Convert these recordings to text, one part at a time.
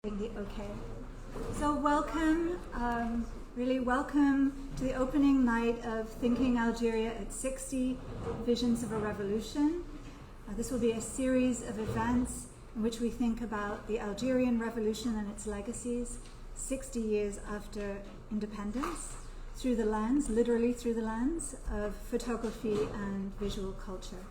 The okay. So welcome, really welcome to the opening night of Thinking Algeria at 60, Visions of a Revolution. This will be a series of events in which we think about the Algerian Revolution and its legacies 60 years after independence through the lens, literally through the lens, of photography and visual culture.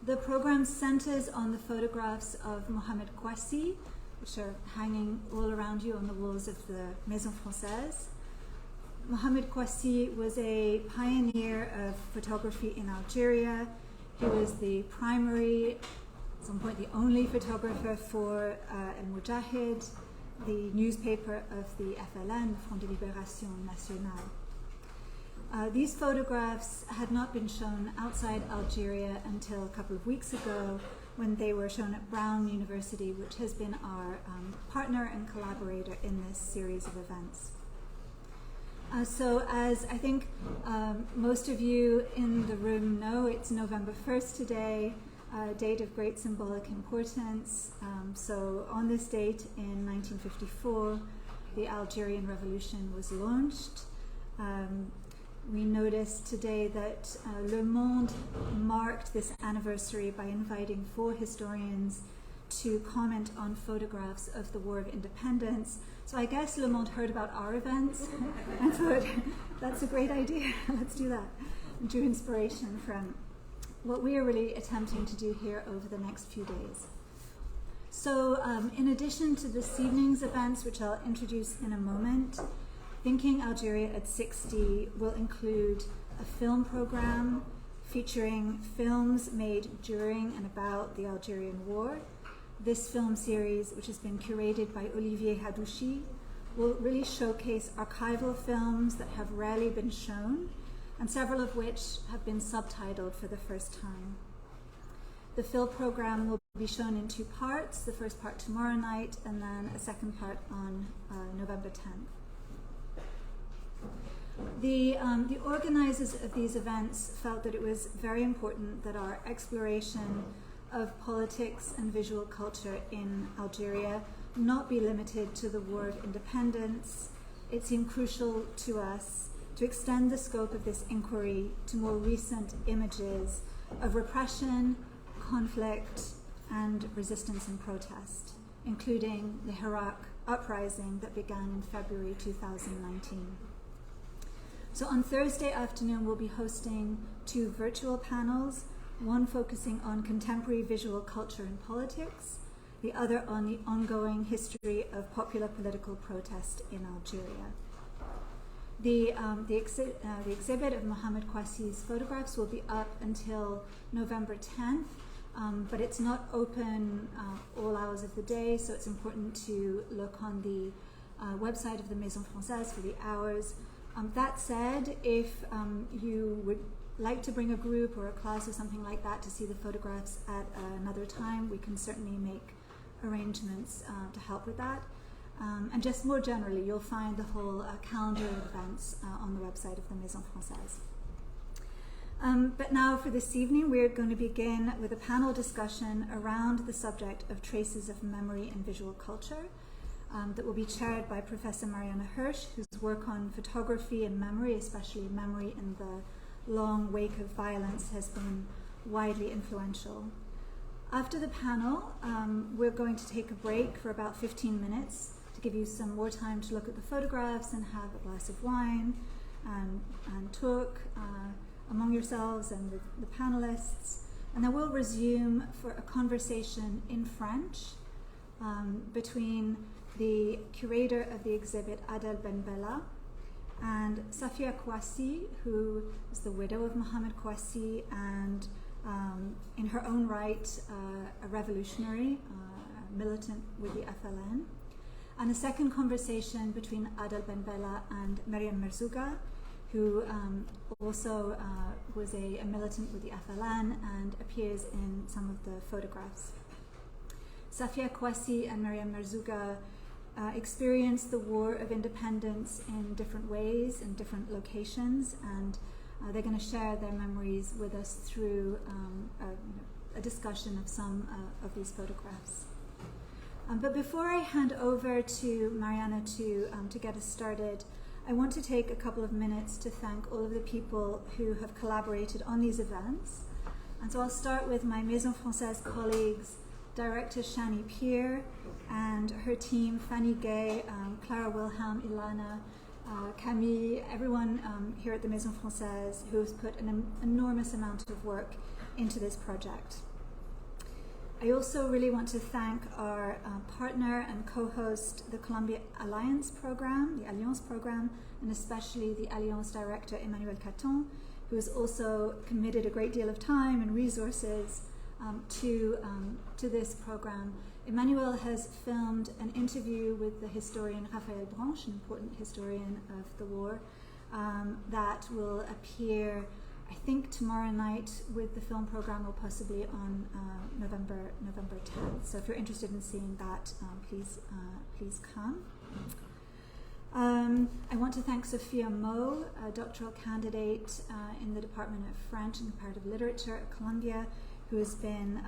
The program centers on the photographs of Mohamed Kouaci, which are hanging all around you on the walls of the Maison Française. Mohamed Kouaci was a pioneer of photography in Algeria. He was the primary, at some point the only photographer for El Mujahid, the newspaper of the FLN, Front de Libération Nationale. These photographs had not been shown outside Algeria until a couple of weeks ago, when they were shown at Brown University, which has been our partner and collaborator in this series of events. So as I think most of you in the room know, it's November 1st today, a date of great symbolic importance. So on this date in 1954, the Algerian Revolution was launched. We noticed today that Le Monde marked this anniversary by inviting 4 historians to comment on photographs of the War of Independence. So I guess Le Monde heard about our events and thought, that's a great idea, let's do that. And drew inspiration from what we are really attempting to do here over the next few days. So in addition to this evening's events, which I'll introduce in a moment, Thinking Algeria at 60 will include a film program featuring films made during and about the Algerian War. This film series, which has been curated by Olivier Hadouchi, will really showcase archival films that have rarely been shown, and several of which have been subtitled for the first time. The film program will be shown in 2 parts, the first part tomorrow night, and then a second part on November 10th. The organizers of these events felt that it was very important that our exploration of politics and visual culture in Algeria not be limited to the War of Independence. It seemed crucial to us to extend the scope of this inquiry to more recent images of repression, conflict, and resistance and protest, including the Hirak uprising that began in February 2019. So on Thursday afternoon, we'll be hosting 2 virtual panels, one focusing on contemporary visual culture and politics, the other on the ongoing history of popular political protest in Algeria. The exhibit of Mohamed Kouaci's photographs will be up until November 10th, but it's not open all hours of the day, so it's important to look on the website of the Maison Française for the hours. That said, if you would like to bring a group or a class or something like that to see the photographs at another time, we can certainly make arrangements to help with that. And just more generally, you'll find the whole calendar of events on the website of the Maison Française. But now for this evening, we're going to begin with a panel discussion around the subject of traces of memory in visual culture. That will be chaired by Professor Marianne Hirsch, whose work on photography and memory, especially memory in the long wake of violence, has been widely influential. After the panel, we're going to take a break for about 15 minutes to give you some more time to look at the photographs and have a glass of wine and talk among yourselves and with the panelists. And then we'll resume for a conversation in French between the curator of the exhibit, Adel Ben Bella, and Safia Kouaci, who is the widow of Mohamed Kouaci and in her own right a revolutionary, militant with the FLN. And a second conversation between Adel Ben Bella and Meryem, who also was a militant with the FLN and appears in some of the photographs. Safia Kouaci and Meryem experienced the War of Independence in different ways, in different locations, and they're going to share their memories with us through a discussion of some of these photographs. But before I hand over to Marianne to get us started, I want to take a couple of minutes to thank all of the people who have collaborated on these events. And so I'll start with my Maison Française colleagues, Director Shani Peer and her team, Fanny Gay, Clara Wilhelm, Ilana, Camille, everyone here at the Maison Française who has put an enormous amount of work into this project. I also really want to thank our partner and co-host, the Columbia Alliance program, the Alliance program, and especially the Alliance director, Emmanuel Caton, who has also committed a great deal of time and resources to this program. Emmanuel has filmed an interview with the historian Raphaël Branche, an important historian of the war, that will appear, I think, tomorrow night with the film program, or possibly on November 10th. So if you're interested in seeing that, please come. I want to thank Sophia Mo, a doctoral candidate in the Department of French and Comparative Literature at Columbia, who has been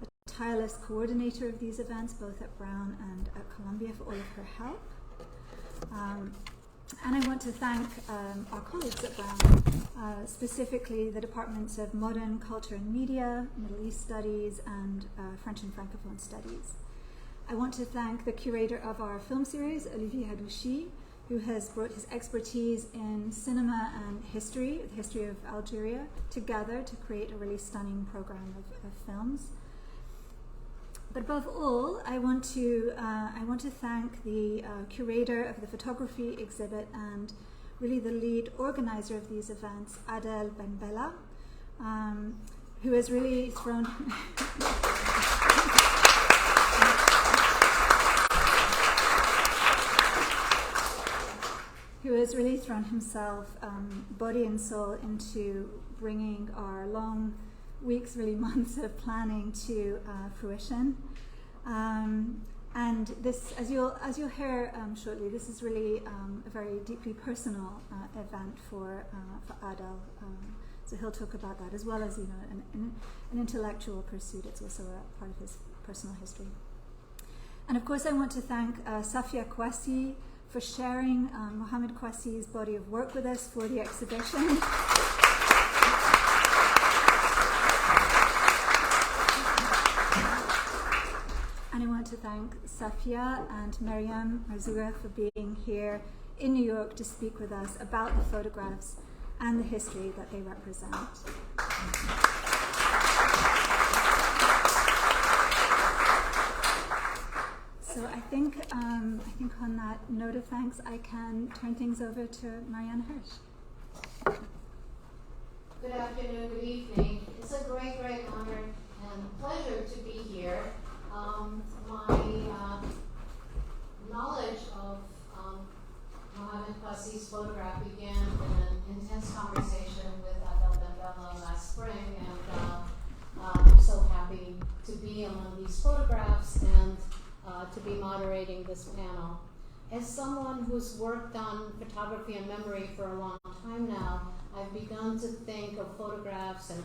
a tireless coordinator of these events, both at Brown and at Columbia, for all of her help. And I want to thank our colleagues at Brown, specifically the departments of Modern Culture and Media, Middle East Studies, and French and Francophone Studies. I want to thank the curator of our film series, Olivier Hadouchi, who has brought his expertise in cinema and history, the history of Algeria, together to create a really stunning program of films. But above all, I want to thank the curator of the photography exhibit and really the lead organizer of these events, Adel Ben Bella, who has really thrown himself body and soul into bringing our long weeks, really months of planning to fruition. And this, as you'll hear shortly, this is really a very deeply personal event for Adel. So he'll talk about that, as well as an intellectual pursuit. It's also a part of his personal history. And of course, I want to thank Safia Kouaci for sharing Mohamed Kouaci's body of work with us for the exhibition. And I want to thank Safia and Meryem Marzoura for being here in New York to speak with us about the photographs and the history that they represent. So I think on that note of thanks, I can turn things over to Marianne Hirsch. Good afternoon, good evening. It's a great, great honor and pleasure to be here. My knowledge of Mohamed Kouaci's photograph began in an intense conversation with Adel Ben Bella last spring, and I'm so happy to be among these photographs and to be moderating this panel. As someone who's worked on photography and memory for a long time now, I've begun to think of photographs and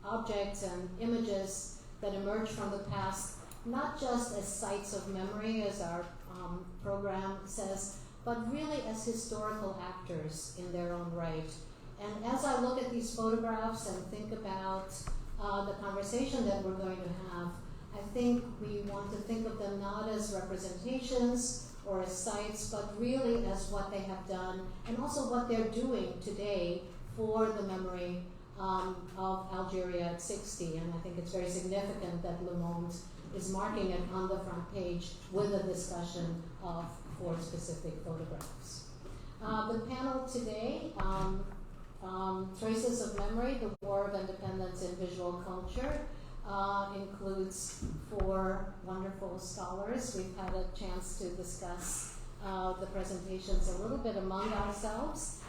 objects and images that emerge from the past, not just as sites of memory, as our program says, but really as historical actors in their own right. And as I look at these photographs and think about the conversation that we're going to have, I think we want to think of them not as representations or as sites, but really as what they have done, and also what they're doing today for the memory of Algeria at 60. And I think it's very significant that Le Monde is marking it on the front page with a discussion of 4 specific photographs. The panel today, Traces of Memory, the War of Independence in Visual Culture, includes 4 wonderful scholars. We've had a chance to discuss the presentations a little bit among ourselves.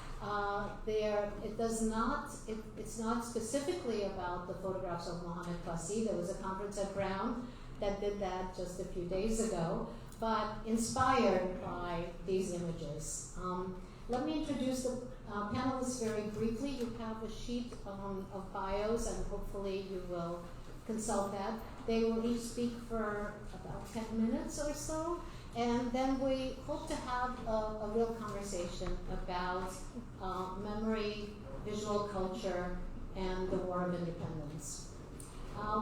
It's not specifically about the photographs of Mohamed Kouaci. There was a conference at Brown that did that just a few days ago, but inspired by these images. Let me introduce the panelists very briefly. You have a sheet of bios, and hopefully you will consult that. They will each speak for about 10 minutes or so, and then we hope to have a real conversation about memory, visual culture, and the War of Independence.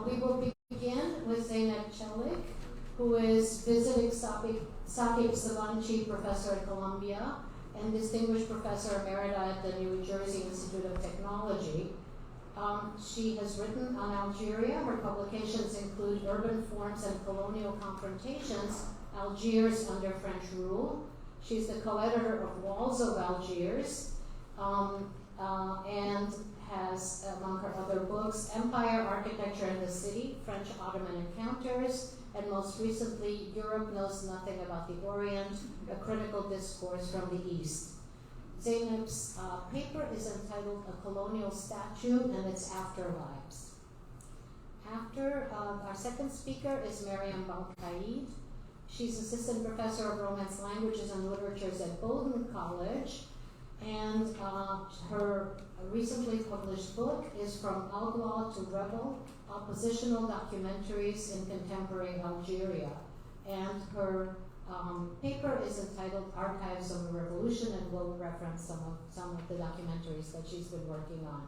We will begin with Zeynep Çelik, who is visiting Sakıp Sabancı Professor at Columbia and Distinguished Professor Emerita at the New Jersey Institute of Technology. She has written on Algeria. Her publications include Urban Forms and Colonial Confrontations, Algiers under French Rule. She's the co-editor of Walls of Algiers, and has, among her other books, Empire, Architecture, and the City, French-Ottoman Encounters, and most recently, Europe Knows Nothing About the Orient, a critical discourse from the East. Zeynep's paper is entitled A Colonial Statue and Its Afterlives. Our second speaker is Marianne Belkaïd. She's assistant professor of Romance Languages and Literatures at Bowdoin College, and her recently published book is From Outlaw to Rebel, Oppositional Documentaries in Contemporary Algeria. And her paper is entitled Archives of the Revolution, and will reference some of the documentaries that she's been working on.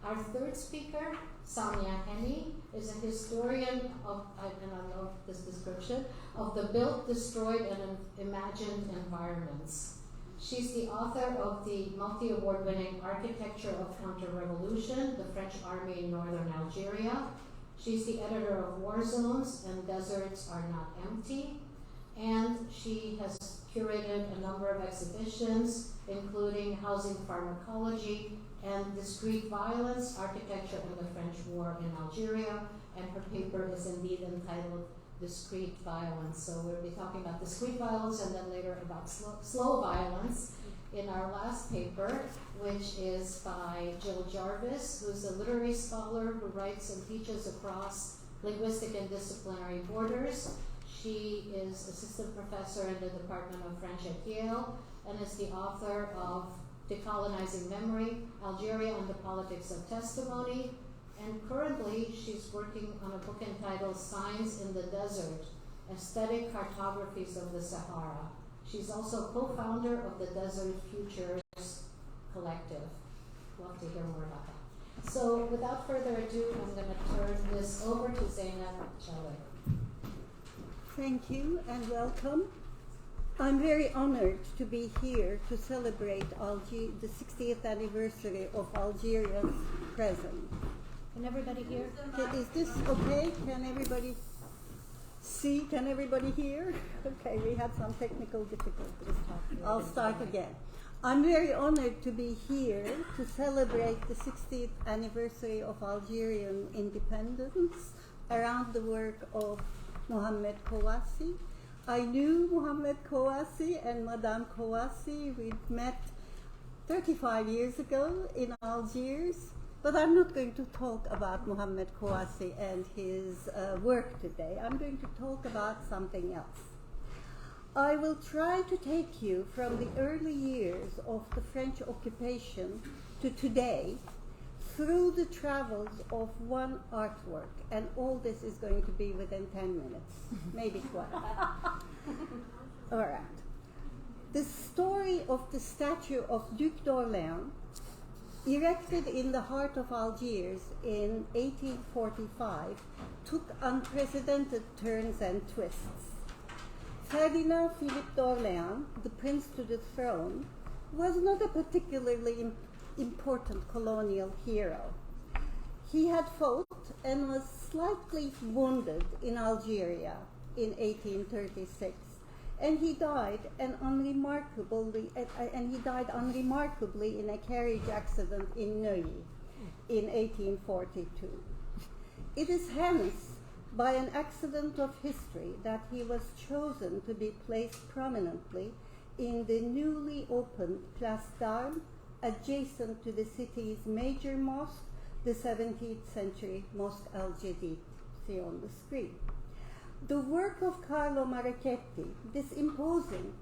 Our third speaker, Samia Henny, is a historian of, and I love this description, of the built, destroyed, and imagined environments. She's the author of the multi-award winning Architecture of Counter-Revolution, the French Army in Northern Algeria. She's the editor of War Zones and Deserts Are Not Empty. And she has curated a number of exhibitions, including Housing Pharmacology and Discrete Violence, Architecture and the French War in Algeria. And her paper is indeed entitled Discrete Violence. So we'll be talking about discrete violence and then later about slow violence in our last paper, which is by Jill Jarvis, who's a literary scholar who writes and teaches across linguistic and disciplinary borders. She is assistant professor in the Department of French at Yale and is the author of Decolonizing Memory, Algeria and the Politics of Testimony. And currently, she's working on a book entitled Signs in the Desert, Aesthetic Cartographies of the Sahara. She's also co-founder of the Desert Futures Collective. Love to hear more about that. So without further ado, I'm going to turn this over to Zeynep Çelik. Thank you and welcome. I'm very honored to be here to celebrate the 60th anniversary of Algeria's presence. Can everybody hear? Is this okay? Can everybody see? Can everybody hear? Okay, we had some technical difficulties. I'll start again. I'm very honored to be here to celebrate the 60th anniversary of Algerian independence around the work of Mohamed Kouaci. I knew Mohamed Kouaci and Madame Kouaci. We met 35 years ago in Algiers, but I'm not going to talk about Mohamed Kouaci and his work today. I'm going to talk about something else. I will try to take you from the early years of the French occupation to today through the travels of one artwork, and all this is going to be within 10 minutes, maybe 12. All right. The story of the statue of Duc d'Orléans, erected in the heart of Algiers in 1845, took unprecedented turns and twists. Ferdinand Philippe d'Orléans, the prince to the throne, was not a particularly important colonial hero. He had fought and was slightly wounded in Algeria in 1836, and he died unremarkably in a carriage accident in Neuilly in 1842. It is hence by an accident of history that he was chosen to be placed prominently in the newly opened Place d'Armes, adjacent to the city's major mosque, the 17th century Mosque al-Jadid, see on the screen. The work of Carlo Marchetti, this imposing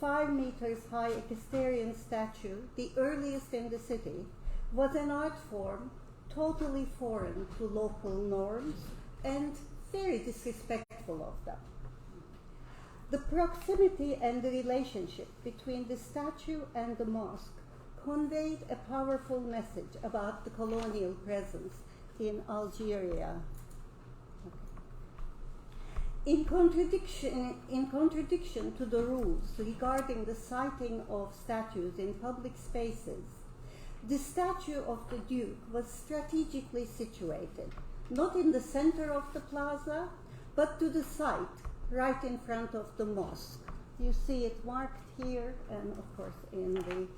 5 meters high equestrian statue, the earliest in the city, was an art form totally foreign to local norms, and very disrespectful of them. The proximity and the relationship between the statue and the mosque conveyed a powerful message about the colonial presence in Algeria. In contradiction to the rules regarding the siting of statues in public spaces, the statue of the Duke was strategically situated, not in the center of the plaza, but to the side, right in front of the mosque. You see it marked here and, of course, in the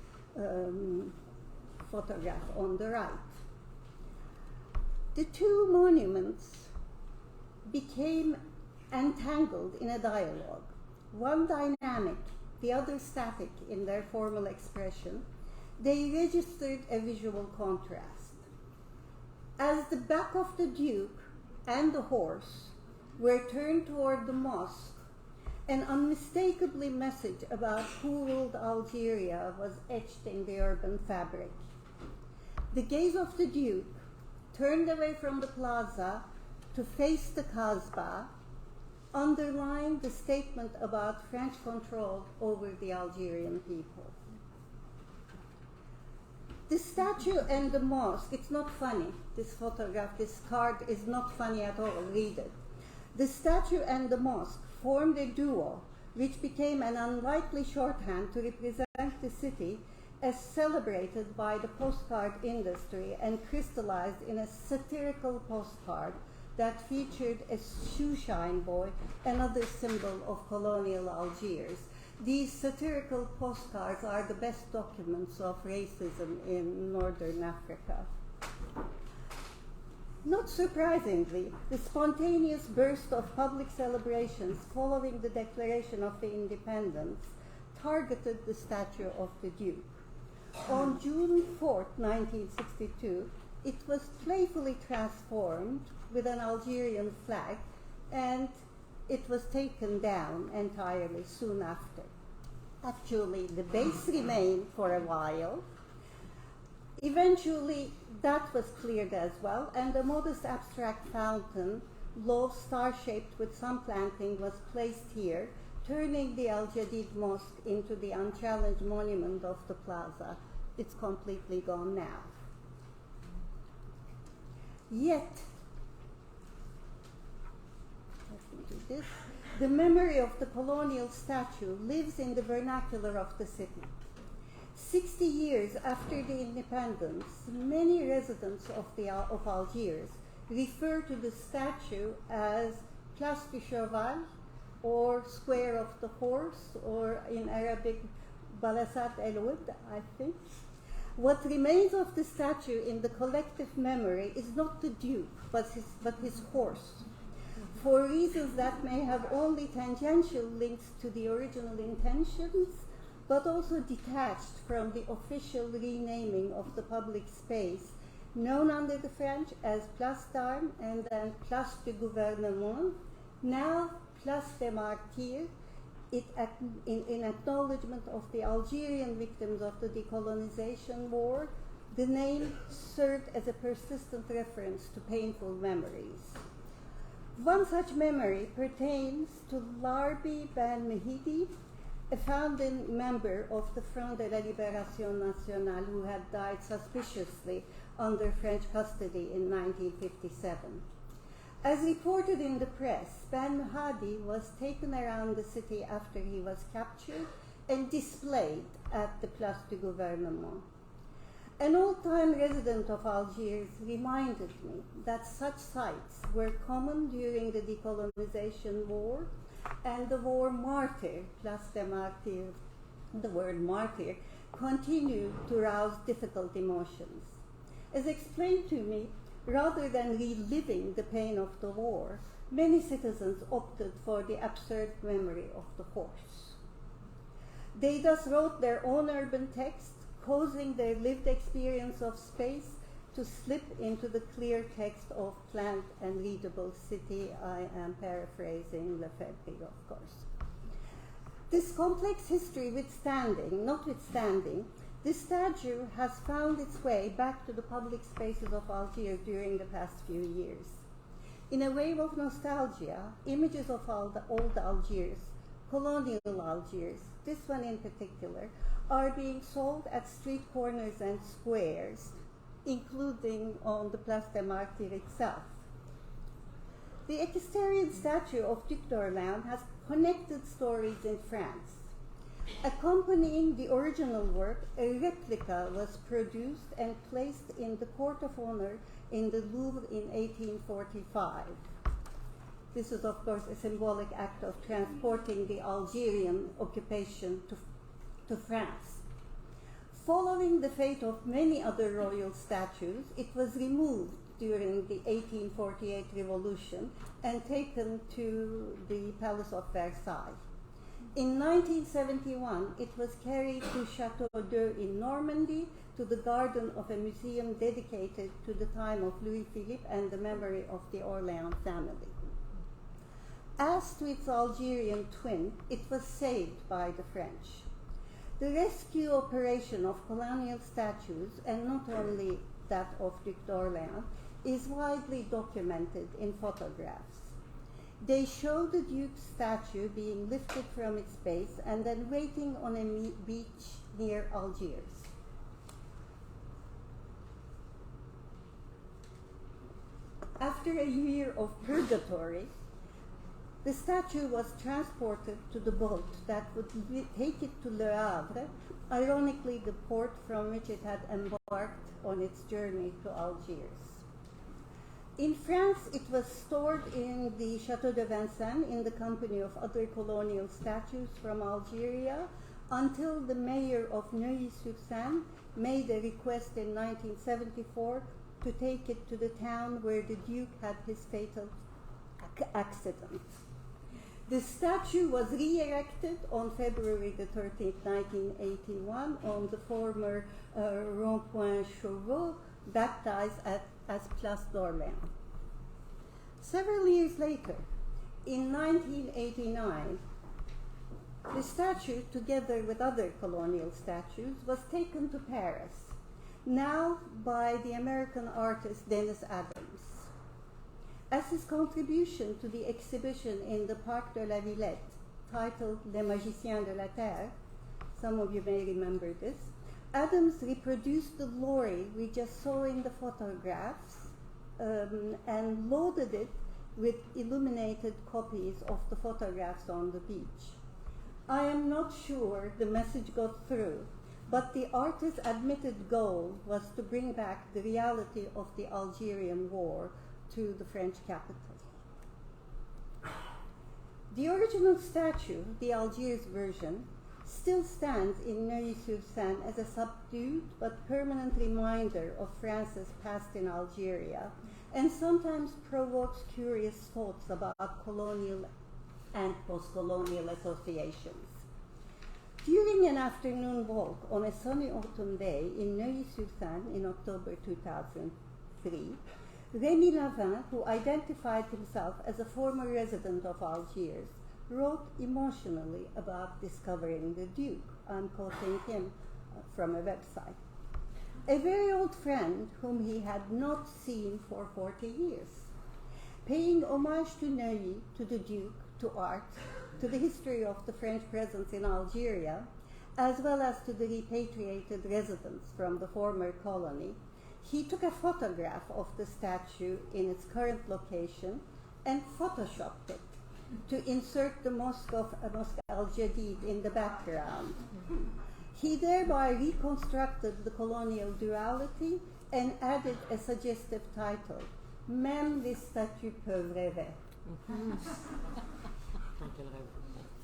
photograph on the right. The two monuments became entangled in a dialogue, one dynamic, the other static in their formal expression. They registered a visual contrast. As the back of the Duke and the horse were turned toward the mosque, an unmistakably message about who ruled Algeria was etched in the urban fabric. The gaze of the Duke turned away from the plaza to face the Kasbah underlined the statement about French control over the Algerian people. The statue and the mosque, it's not funny. This photograph, this card is not funny at all. Read it. The statue and the mosque formed a duo, which became an unlikely shorthand to represent the city as celebrated by the postcard industry and crystallized in a satirical postcard that featured a shoeshine boy, another symbol of colonial Algiers. These satirical postcards are the best documents of racism in Northern Africa. Not surprisingly, the spontaneous burst of public celebrations following the declaration of the independence targeted the statue of the Duke. On June 4, 1962, it was playfully transformed with an Algerian flag, and it was taken down entirely soon after. Actually, the base remained for a while. Eventually, that was cleared as well, and a modest abstract fountain, low star-shaped with some planting, was placed here, turning the Al Jadid Mosque into the unchallenged monument of the plaza. It's completely gone now. Yet, the memory of the colonial statue lives in the vernacular of the city. 60 years after the independence, many residents of Algiers refer to the statue as Place du Cheval, or Square of the Horse, or in Arabic, Balasat el-Wud, I think. What remains of the statue in the collective memory is not the Duke, but his horse, for reasons that may have only tangential links to the original intentions, but also detached from the official renaming of the public space, known under the French as Place d'Armes and then Place du Gouvernement, now Place des Martyrs, in acknowledgement of the Algerian victims of the decolonization war. The name served as a persistent reference to painful memories. One such memory pertains to Larbi Ben Mehidi, a founding member of the Front de la Libération Nationale who had died suspiciously under French custody in 1957. As reported in the press, Ben Mehdi was taken around the city after he was captured and displayed at the Place du Gouvernement. An old-time resident of Algiers reminded me that such sites were common during the decolonization war, and the war martyr, Place des Martyrs, the word martyr, continued to rouse difficult emotions. As explained to me, rather than reliving the pain of the war, many citizens opted for the absurd memory of the horse. They thus wrote their own urban text, causing their lived experience of space to slip into the clear text of planned and readable city. I am paraphrasing Lefebvre, of course. This complex history notwithstanding, this statue has found its way back to the public spaces of Algiers during the past few years. In a wave of nostalgia, images of all the old Algiers, colonial Algiers, this one in particular, are being sold at street corners and squares, including on the Place des Martyrs itself. The equestrian statue of Duc d'Orléans has connected stories in France. Accompanying the original work, a replica was produced and placed in the Court of Honor in the Louvre in 1845. This is, of course, a symbolic act of transporting the Algerian occupation to France. Following the fate of many other royal statues, it was removed during the 1848 revolution and taken to the Palace of Versailles. In 1971, it was carried to Château d'Eu in Normandy, to the garden of a museum dedicated to the time of Louis Philippe and the memory of the Orléans family. As to its Algerian twin, it was saved by the French. The rescue operation of colonial statues, and not only that of Duc d'Orléans, is widely documented in photographs. They show the Duke's statue being lifted from its base and then waiting on a beach near Algiers. After a year of purgatory, the statue was transported to the boat that would take it to Le Havre, ironically the port from which it had embarked on its journey to Algiers. In France, it was stored in the Château de Vincennes in the company of other colonial statues from Algeria until the mayor of Neuilly-sur-Seine made a request in 1974 to take it to the town where the Duke had his fatal accident. The statue was re-erected on February the 13th, 1981 on the former Rond-Point Chauveau, baptized as Place d'Orléans. Several years later, in 1989, the statue, together with other colonial statues, was taken to Paris, now by the American artist Dennis Adams. As his contribution to the exhibition in the Parc de la Villette, titled Les Magiciens de la Terre, some of you may remember this, Adams reproduced the lorry we just saw in the photographs and loaded it with illuminated copies of the photographs on the beach. I am not sure the message got through, but the artist's admitted goal was to bring back the reality of the Algerian War to the French capital. The original statue, the Algiers version, still stands in Neuilly-sur-Seine as a subdued but permanent reminder of France's past in Algeria, and sometimes provokes curious thoughts about colonial and post-colonial associations. During an afternoon walk on a sunny autumn day in Neuilly-sur-Seine in October 2003, Rémi Lavin, who identified himself as a former resident of Algiers, wrote emotionally about discovering the Duke. I'm quoting him from a website. A very old friend whom he had not seen for 40 years. Paying homage to Neuilly, to the Duke, to art, to the history of the French presence in Algeria, as well as to the repatriated residents from the former colony, he took a photograph of the statue in its current location and photoshopped it to insert the Mosque Al-Jadid in the background. He thereby reconstructed the colonial duality and added a suggestive title, Même les statues peuvent rêver.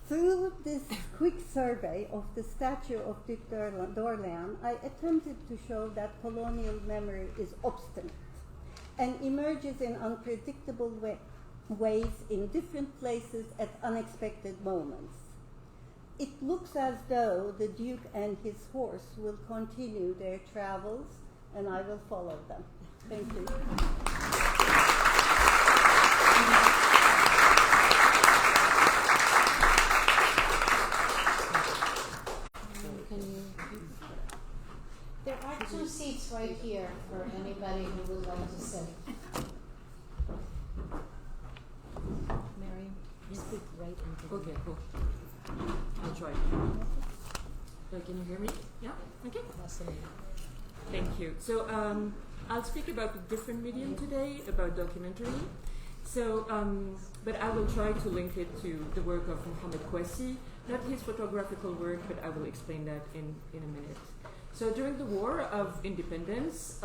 Through this quick survey of the statue of Duc d'Orléans, I attempted to show that colonial memory is obstinate and emerges in unpredictable ways in different places at unexpected moments. It looks as though the Duke and his horse will continue their travels, and I will follow them. Thank you. There are 2 seats right here for anybody who would like to sit. try. Can you hear me? Yeah? Okay. Thank you. So I'll speak about a different medium today, about documentary. So, but I will try to link it to the work of Mohamed Kouaci, not his photographical work, but I will explain that in a minute. So during the War of Independence,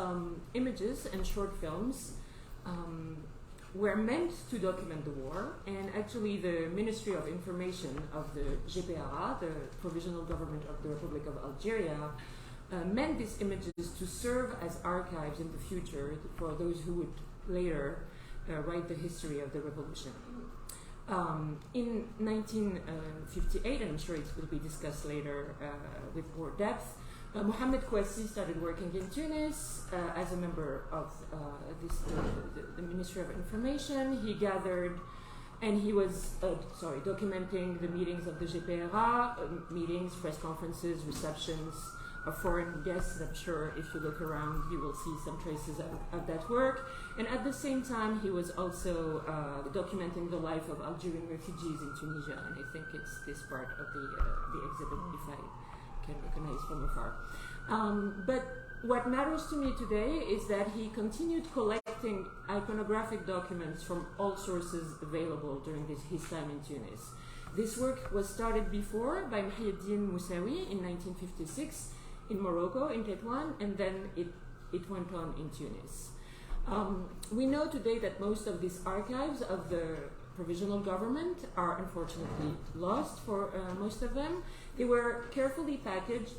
images and short films were meant to document the war, and actually the Ministry of Information of the GPRA, the Provisional Government of the Republic of Algeria, meant these images to serve as archives in the future for those who would later write the history of the revolution. In 1958, and I'm sure it will be discussed later with more depth, Mohamed Kouaci started working in Tunis as a member of the Ministry of Information. He gathered, and he was documenting the meetings of the GPRA, meetings, press conferences, receptions of foreign guests. I'm sure if you look around, you will see some traces of that work. And at the same time, he was also documenting the life of Algerian refugees in Tunisia. And I think it's this part of the exhibit, if I can recognize from afar. But what matters to me today is that he continued collecting iconographic documents from all sources available during his time in Tunis. This work was started before by Mohamed Moussaoui in 1956 in Morocco, in Tétouan, and then it went on in Tunis. We know today that most of these archives of the provisional government are unfortunately lost for most of them. They were carefully packaged.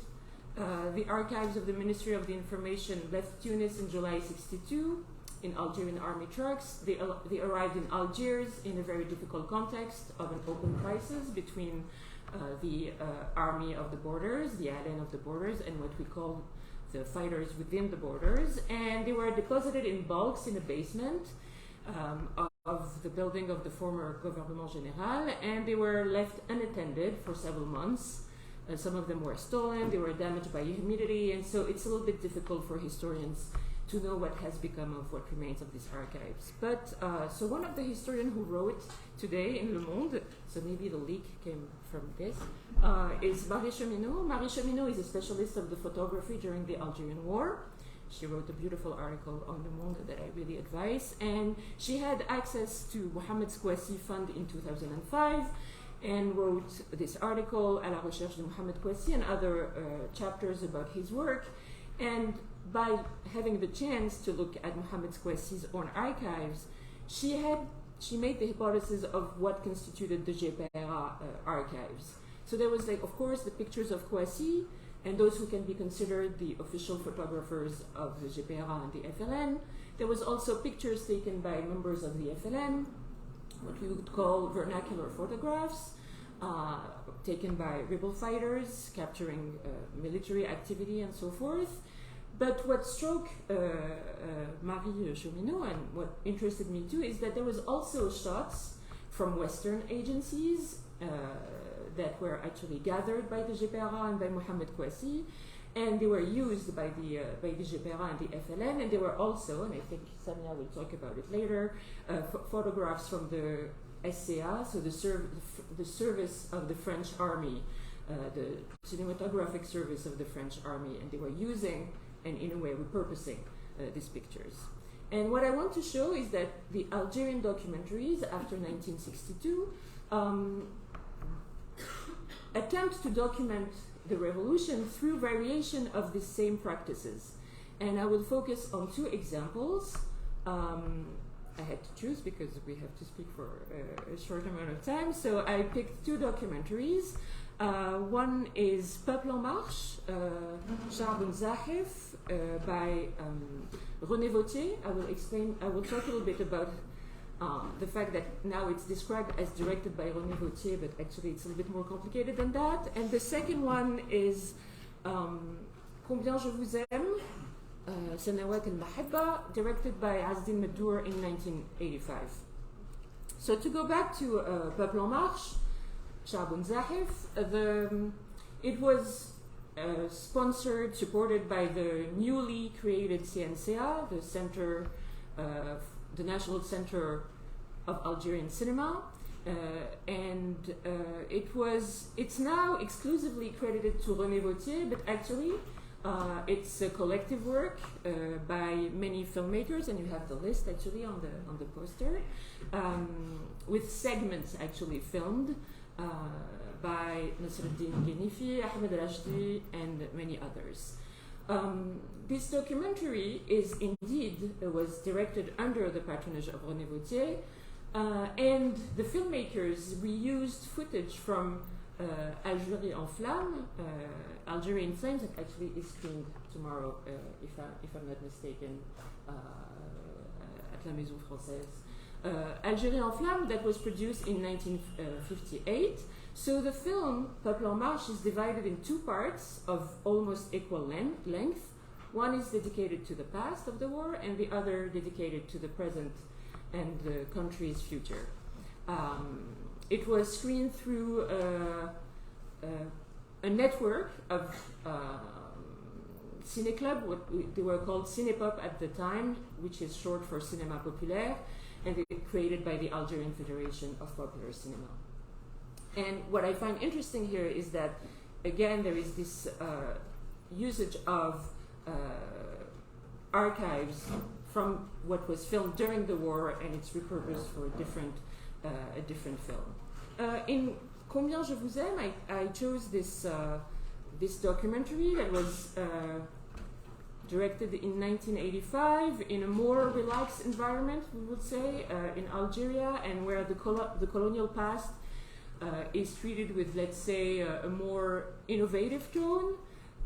The archives of the Ministry of the Information left Tunis in July '62 in Algerian army trucks. They arrived in Algiers in a very difficult context of an open crisis between the army of the borders, the ALN of the borders, and what we call the fighters within the borders. And they were deposited in bulks in a basement of the building of the former Gouvernement Général, and they were left unattended for several months. Some of them were stolen, they were damaged by humidity, and so it's a little bit difficult for historians to know what has become of what remains of these archives. But, so one of the historians who wrote today in Le Monde, so maybe the leak came from this, is Marie Cheminot. Marie Cheminot is a specialist of the photography during the Algerian War. She wrote a beautiful article on Le Monde that I really advise, and she had access to Mohamed Kouaci Fund in 2005, and wrote this article, À la recherche de Mohamed Kouaci, and other chapters about his work. And by having the chance to look at Mohamed Kouaci's own archives, she made the hypothesis of what constituted the GPRA archives. So there was, like, of course, the pictures of Kouaci, and those who can be considered the official photographers of the GPRA and the FLN. There was also pictures taken by members of the FLN, what we would call vernacular photographs, taken by rebel fighters, capturing military activity and so forth. But what struck Marie Cheminot, and what interested me too, is that there was also shots from Western agencies that were actually gathered by the GPRA and by Mohamed Kouaci, and they were used by the GPRA and the FLN, and they were also, and I think Samia will talk about it later, photographs from the SCA, so the service of the French army, the cinematographic service of the French army, and they were using and in a way repurposing these pictures. And what I want to show is that the Algerian documentaries after 1962 attempt to document the revolution through variation of the same practices. And I will focus on two examples. I had to choose because we have to speak for a short amount of time. So I picked two documentaries. One is Peuple en Marche, Charbon Zahef, by René Vauthier. I will talk a little bit about the fact that now it's described as directed by René Vauthier, but actually it's a little bit more complicated than that. And the second one is Combien je vous aime, Sanawat al-Mahabba, directed by Azdin Madour in 1985. So to go back to Peuple en Marche, Charbon Zahef, it was sponsored, supported by the newly created CNCA, the National Center of Algerian Cinema, It's now exclusively credited to René Vauthier, but actually it's a collective work by many filmmakers, and you have the list actually on the poster, with segments actually filmed by Nasruddin Ghenifi, Ahmed Rashdi, and many others. This documentary was directed under the patronage of René Vauthier, and the filmmakers reused footage from Algérie en Flammes, Algerian Flames, that actually is screened tomorrow, if I'm not mistaken, at La Maison Française. Algérie en Flammes, that was produced in 1958. So the film, Peuple en Marche, is divided in two parts of almost equal length. One is dedicated to the past of the war, and the other dedicated to the present and the country's future. It was screened through a network of ciné-club, they were called Cinépop at the time, which is short for Cinéma Populaire, and they were created by the Algerian Federation of Popular Cinema. And what I find interesting here is that, again, there is this usage of archives from what was filmed during the war, and it's repurposed for a different film. In Combien je vous aime, I chose this documentary that was directed in 1985 in a more relaxed environment, we would say, in Algeria, and where the colonial past is treated with, let's say, a more innovative tone.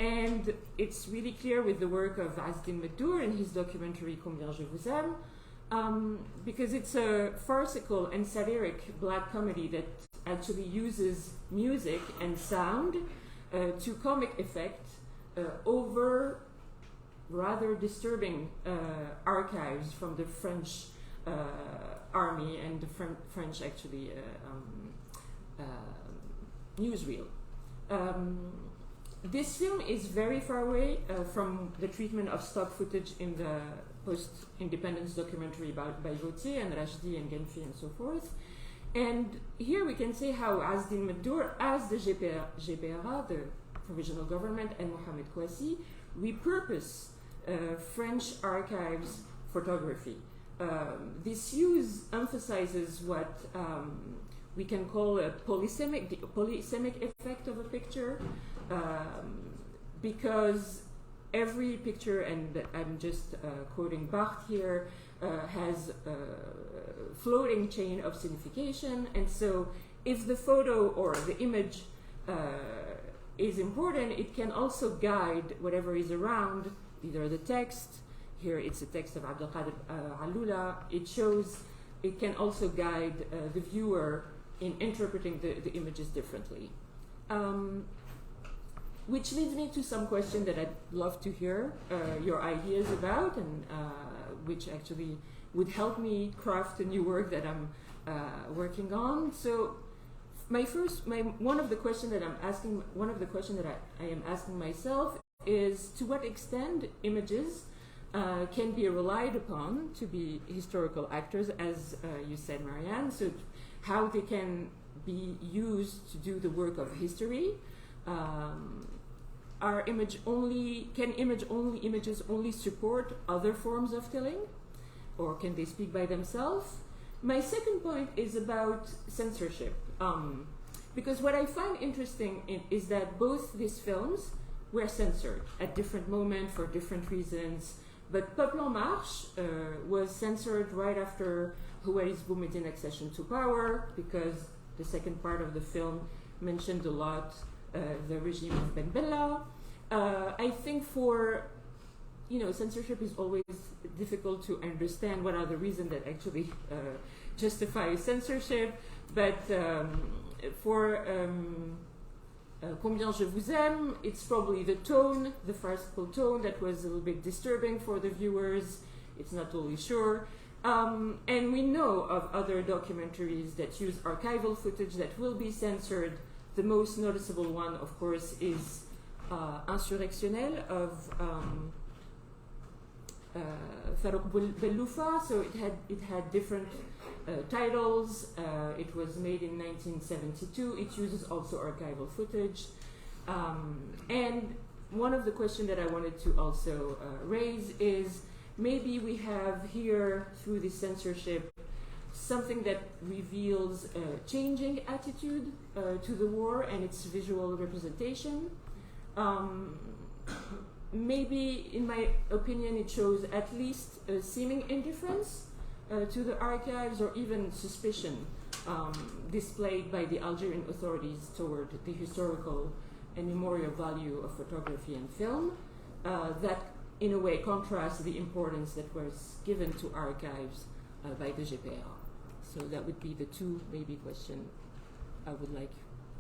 And it's really clear with the work of Azdin Meddour in his documentary Combien je vous aime, because it's a farcical and satiric black comedy that actually uses music and sound to comic effect over rather disturbing archives from the French army and the French actually newsreel. This film is very far away from the treatment of stock footage in the post-independence documentary by Vauthier and Rashdi and Genfi and so forth. And here we can see how Azdin Meddour, as the GPRA, the provisional government, and Mohamed Kouaci repurpose French archives photography. This use emphasizes what we can call the polysemic effect of a picture, because every picture, and I'm just quoting Barthes here, has a floating chain of signification, and so if the photo or the image is important, it can also guide whatever is around, either the text, here it's a text of Abdelkader Alula, it can also guide the viewer in interpreting the images differently. Which leads me to some question that I'd love to hear your ideas about, and which actually would help me craft the new work that I'm working on. So, one of the questions that I am asking myself is, to what extent images can be relied upon to be historical actors, as you said, Marianne. So, how they can be used to do the work of history. Can images only support other forms of telling, or can they speak by themselves? My second point is about censorship, because what I find interesting is that both these films were censored at different moments for different reasons. But Peuple en Marche was censored right after Houari's Boumediene accession to power, because the second part of the film mentioned a lot the regime of Ben Bella. I think censorship is always difficult to understand what are the reasons that actually justify censorship, but for Combien je vous aime, it's probably the tone, the farcical tone, that was a little bit disturbing for the viewers. It's not totally sure. And we know of other documentaries that use archival footage that will be censored. The most noticeable one, of course, is Insurrectionnel of Farouk Belloufa, so it had different titles. It was made in 1972. It uses also archival footage. And one of the questions that I wanted to also raise is maybe we have here, through this censorship, something that reveals a changing attitude to the war and its visual representation. Maybe, in my opinion, it shows at least a seeming indifference to the archives, or even suspicion displayed by the Algerian authorities toward the historical and memorial value of photography and film, that in a way contrasts the importance that was given to archives by the GPR. So that would be the two maybe questions I would like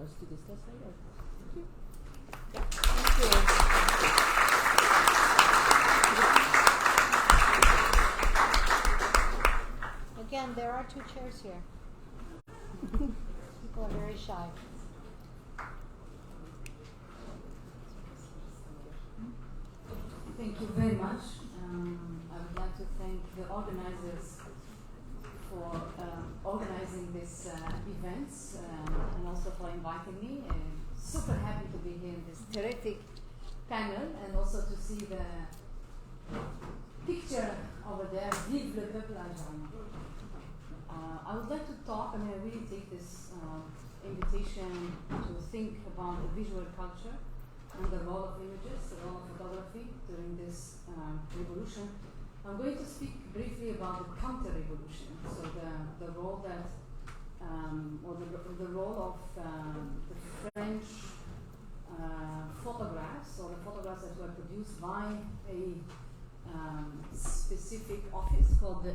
us to discuss later. Thank you. Yeah. Thank you. Again, there are 2 chairs here. People are very shy. Thank you very much. I would like to thank the organizers for organizing this events and also for inviting me. Super happy to be here in this terrific panel, and also to see the picture over there, Vive le peuple algérien. I would like to talk, I really take this invitation to think about the visual culture and the role of images, the role of photography during this revolution. I'm going to speak briefly about the counter-revolution, so the role that, or the role of the French photographs, or the photographs that were produced by a specific office called the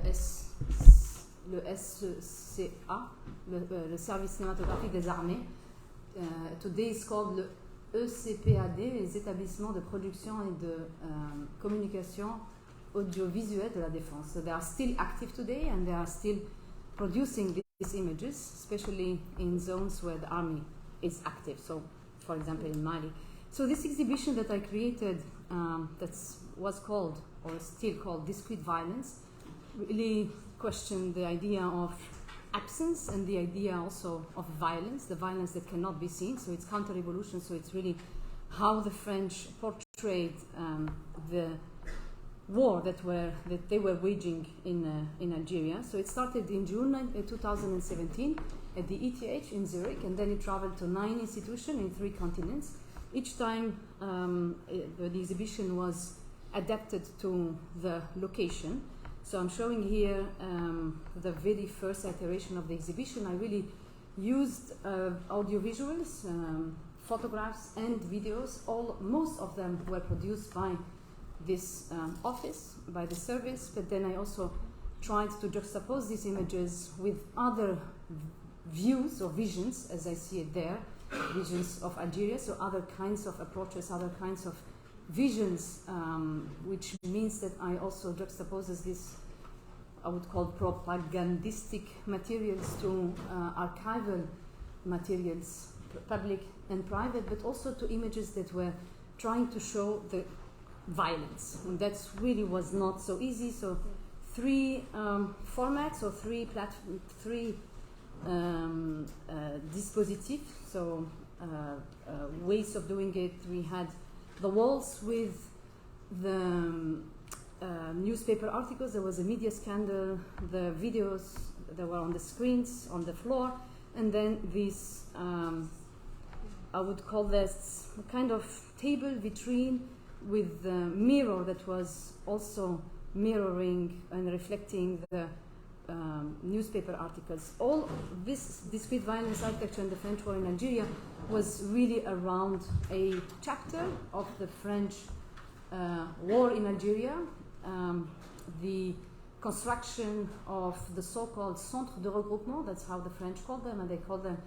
SCA, le Service Cinématographique des Armées. Today is called the ECPAD, les établissements de production et de communication audiovisuelle de la défense. So they are still active today, and they are still producing these images, especially in zones where the army is active. So, for example, in Mali. So this exhibition that I created, that was called, or still called, Discrete Violence, really questioned the idea of absence and the idea also of violence, the violence that cannot be seen. So it's counter-revolution, so it's really how the French portrayed the war that they were waging in Algeria. So it started in June 2017 at the ETH in Zurich, and then it traveled to 9 institutions in 3 continents. Each time the exhibition was adapted to the location. So I'm showing here the very first iteration of the exhibition. I really used audiovisuals, photographs and videos. Most of them were produced by this office, by the service, but then I also tried to juxtapose these images with other views or visions, as I see it there, visions of Algeria, so other kinds of approaches, other kinds of visions, which means that I also juxtaposes this, I would call propagandistic materials to archival materials, public and private, but also to images that were trying to show the violence. And that really was not so easy. So 3 formats, or 3 dispositifs, so ways of doing it. We had the walls with the newspaper articles. There was a media scandal, the videos that were on the screens, on the floor, and then this, I would call this a kind of table vitrine with the mirror that was also mirroring and reflecting the newspaper articles. All this discrete violence architecture in the French war in Algeria was really around a chapter of the French war in Algeria, the construction of the so-called centres de regroupement, that's how the French called them, and they called them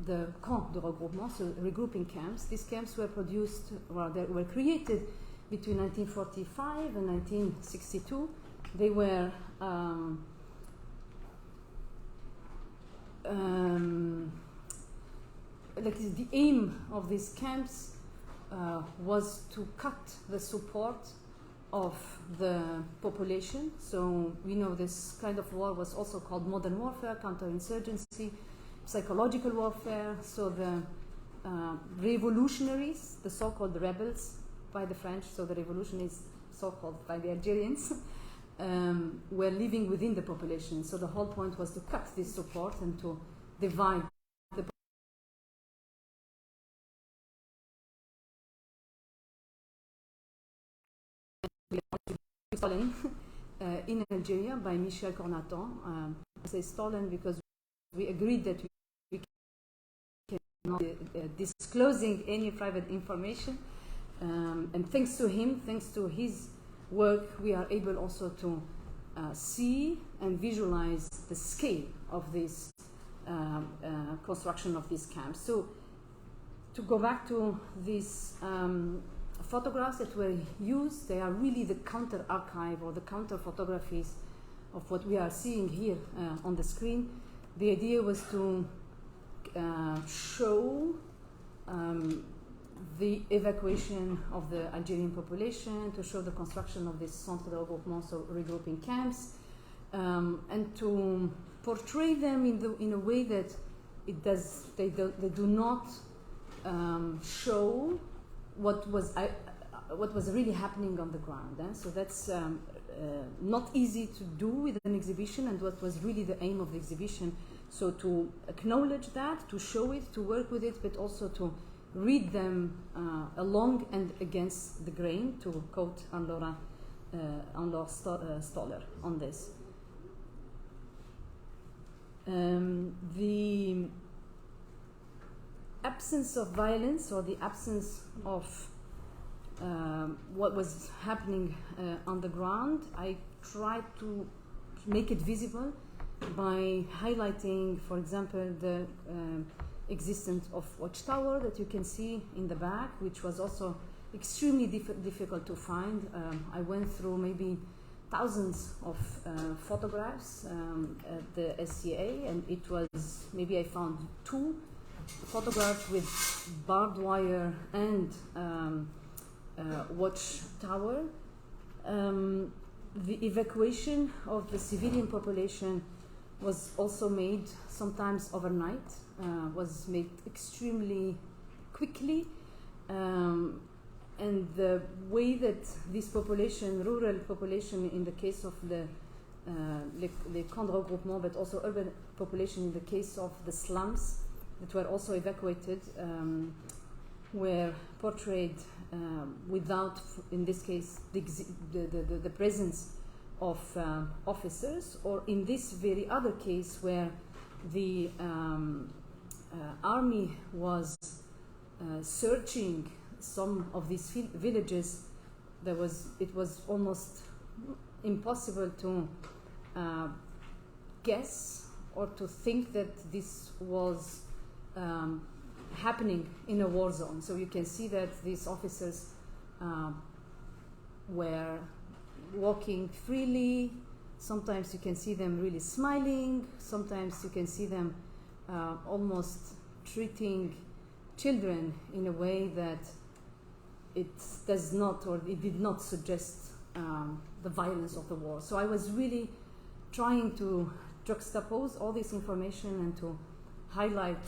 the camps de regroupement, so regrouping camps. These camps were produced, well, they were created between 1945 and 1962. They were the aim of these camps was to cut the support of the population. So we know this kind of war was also called modern warfare, counterinsurgency, psychological warfare. So the revolutionaries, the so-called rebels by the French, so the revolution is so-called by the Algerians, were living within the population. So the whole point was to cut this support and to divide the stolen in Algeria by Michel Cornaton. I say stolen because we agreed that we cannot disclosing any private information. And thanks to him, thanks to his work, we are able also to see and visualize the scale of this construction of these camps. So to go back to these photographs that were used, they are really the counter archive or the counter photographies of what we are seeing here on the screen. The idea was to show the evacuation of the Algerian population, to show the construction of this centre de regroupement, so regrouping camps, and to portray them in a way that they do not show what was really happening on the ground. So that's not easy to do with an exhibition, and what was really the aim of the exhibition. So to acknowledge that, to show it, to work with it, but also to read them along and against the grain, to quote Anne-Laure Stoller on this. The absence of violence, or the absence of what was happening on the ground, I tried to make it visible by highlighting, for example, the existence of watchtower that you can see in the back, which was also extremely difficult to find. I went through maybe thousands of photographs at the SCA, and it was maybe I found 2 photographs with barbed wire and watchtower. The evacuation of the civilian population was also made sometimes overnight, was made extremely quickly, and the way that this population, rural population in the case of the camps de regroupement, but also urban population in the case of the slums that were also evacuated, were portrayed without, in this case, the presence of officers, or in this very other case where the army was searching some of these villages. It was almost impossible to guess or to think that this was happening in a war zone. So you can see that these officers were walking freely. Sometimes you can see them really smiling. Sometimes you can see them almost treating children in a way that it does not, or it did not suggest the violence of the war. So I was really trying to juxtapose all this information and to highlight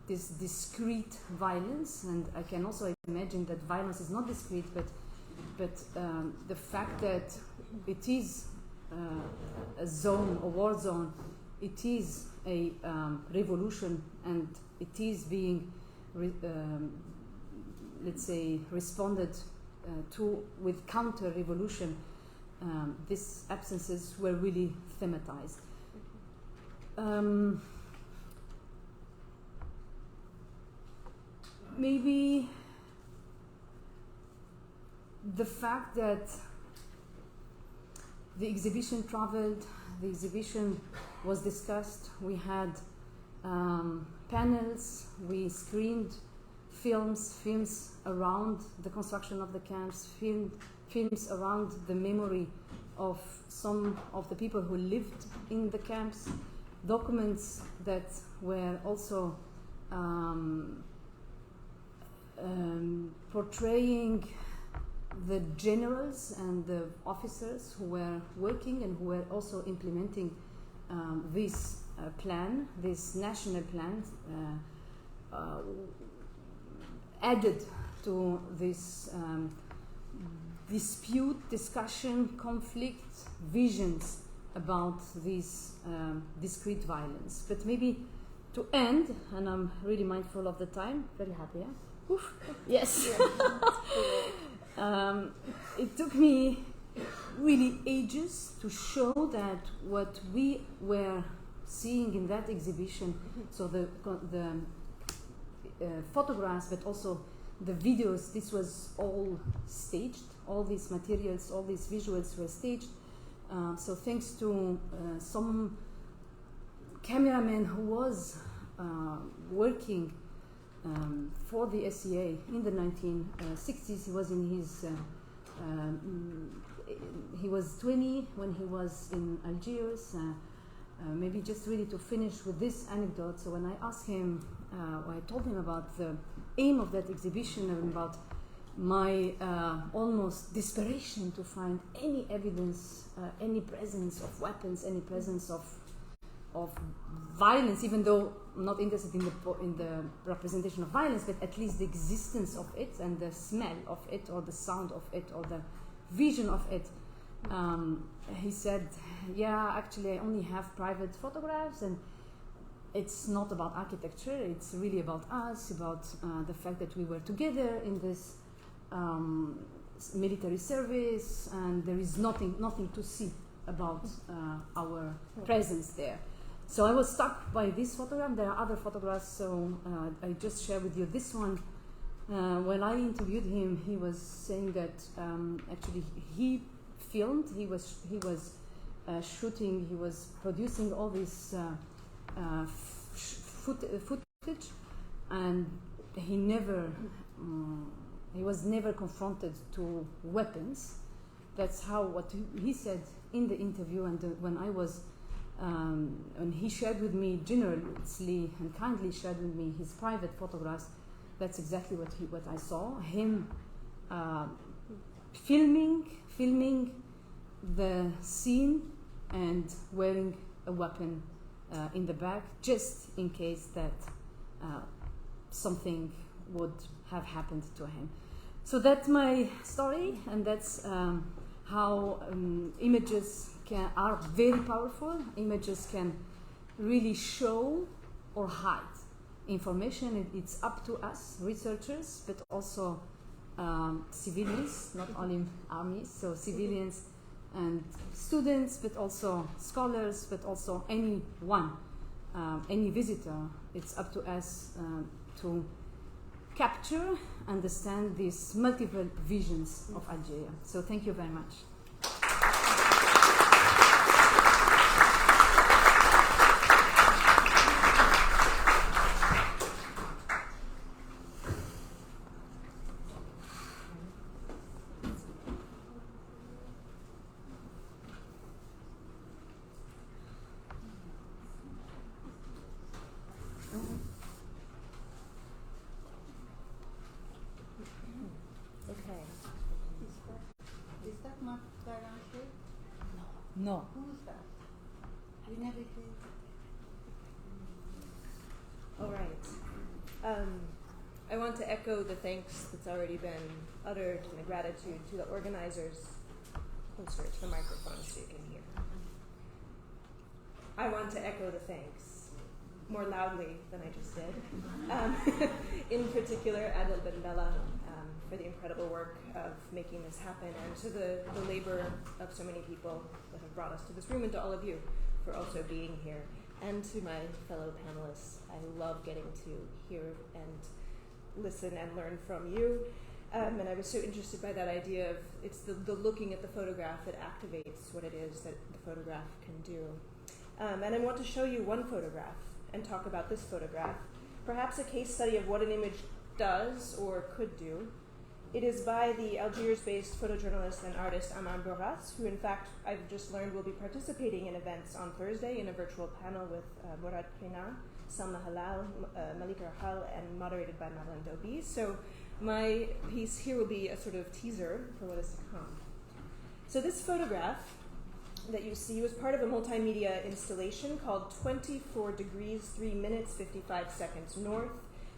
this discrete violence. And I can also imagine that violence is not discrete, but the fact that it is a zone, a war zone, it is a revolution, and it is being let's say responded to with counter-revolution. These absences were really thematized. Maybe the fact that the exhibition traveled, the exhibition was discussed, we had panels, we screened films around the construction of the camps, films around the memory of some of the people who lived in the camps, documents that were also portraying the generals and the officers who were working and who were also implementing this plan, this national plan, added to this dispute, discussion, conflict, visions about this discrete violence. But maybe to end, and I'm really mindful of the time, very happy, yeah? Oof. Yes. It took me really ages to show that what we were seeing in that exhibition, so the photographs, but also the videos, this was all staged. All these materials, all these visuals were staged. So thanks to some cameraman who was working for the SCA in the 1960s. He was in his he was 20 when he was in Algiers. Maybe just really to finish with this anecdote. So when I asked him, I told him about the aim of that exhibition and about my almost desperation to find any evidence, any presence of weapons, any presence of violence, even though I'm not interested in the representation of violence, but at least the existence of it and the smell of it or the sound of it or the vision of it. He said, yeah, actually I only have private photographs, and it's not about architecture, it's really about us, about the fact that we were together in this military service, and there is nothing to see about our presence there. So I was struck by this photograph. There are other photographs, so I just share with you this one. When I interviewed him, he was saying that actually he filmed, he was shooting, he was producing all this footage, and he was never confronted to weapons. That's what he said in the interview, and when I was when he shared with me generously and kindly shared with me his private photographs, that's exactly what I saw him filming the scene and wearing a weapon in the back, just in case that something would have happened to him. So that's my story, and that's how images are very powerful. Images can really show or hide information. It's up to us, researchers, but also civilians, not only armies, so civilians and students, but also scholars, but also anyone, any visitor. It's up to us to capture, understand these multiple visions of Algeria. So thank you very much. No. Who's that? We never did. All right. I want to echo the thanks that's already been uttered and the gratitude to the organizers. Closer to the microphone so you can hear. I want to echo the thanks more loudly than I just did. In particular, Adel Ben Bella for the incredible work of making this happen, and to the labor of so many people that have brought us to this room, and to all of you for also being here, and to my fellow panelists. I love getting to hear and listen and learn from you. And I was so interested by that idea of it's the looking at the photograph that activates what it is that the photograph can do. And I want to show you one photograph and talk about this photograph, perhaps a case study of what an image does or could do. It is by the Algiers-based photojournalist and artist Amar Boras, who in fact I've just learned will be participating in events on Thursday in a virtual panel with Mourad Kena, Salma Halal, Malika Rahal, and moderated by Marlene Dobi. So my piece here will be a sort of teaser for what is to come. So this photograph that you see was part of a multimedia installation called 24 degrees 3 minutes 55 seconds north,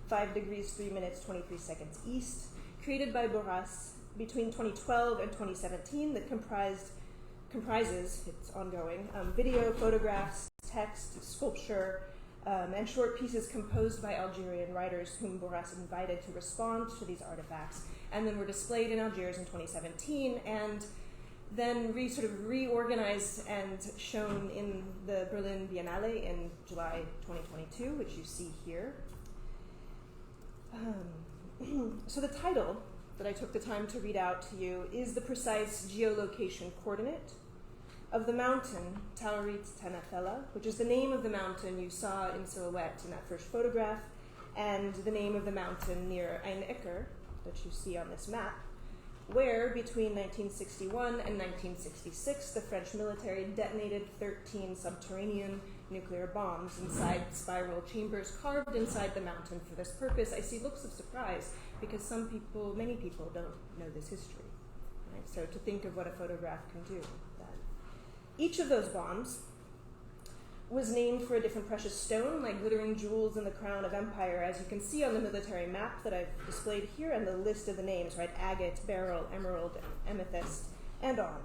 5 degrees 3 minutes 23 seconds east, created by Boras between 2012 and 2017 that comprises, it's ongoing, video, photographs, text, sculpture, and short pieces composed by Algerian writers whom Boras invited to respond to these artifacts, and then were displayed in Algiers in 2017, and then sort of reorganized and shown in the Berlin Biennale in July 2022, which you see here. So the title that I took the time to read out to you is the precise geolocation coordinate of the mountain Taurit Tenafella, which is the name of the mountain you saw in silhouette in that first photograph, and the name of the mountain near Ein Eker that you see on this map, where between 1961 and 1966 the French military detonated 13 subterranean nuclear bombs inside spiral chambers carved inside the mountain for this purpose. I see looks of surprise because many people don't know this history. Right? So to think of what a photograph can do. Each of those bombs was named for a different precious stone, like glittering jewels in the crown of empire, as you can see on the military map that I've displayed here, and the list of the names, right? Agate, beryl, emerald, amethyst, and on.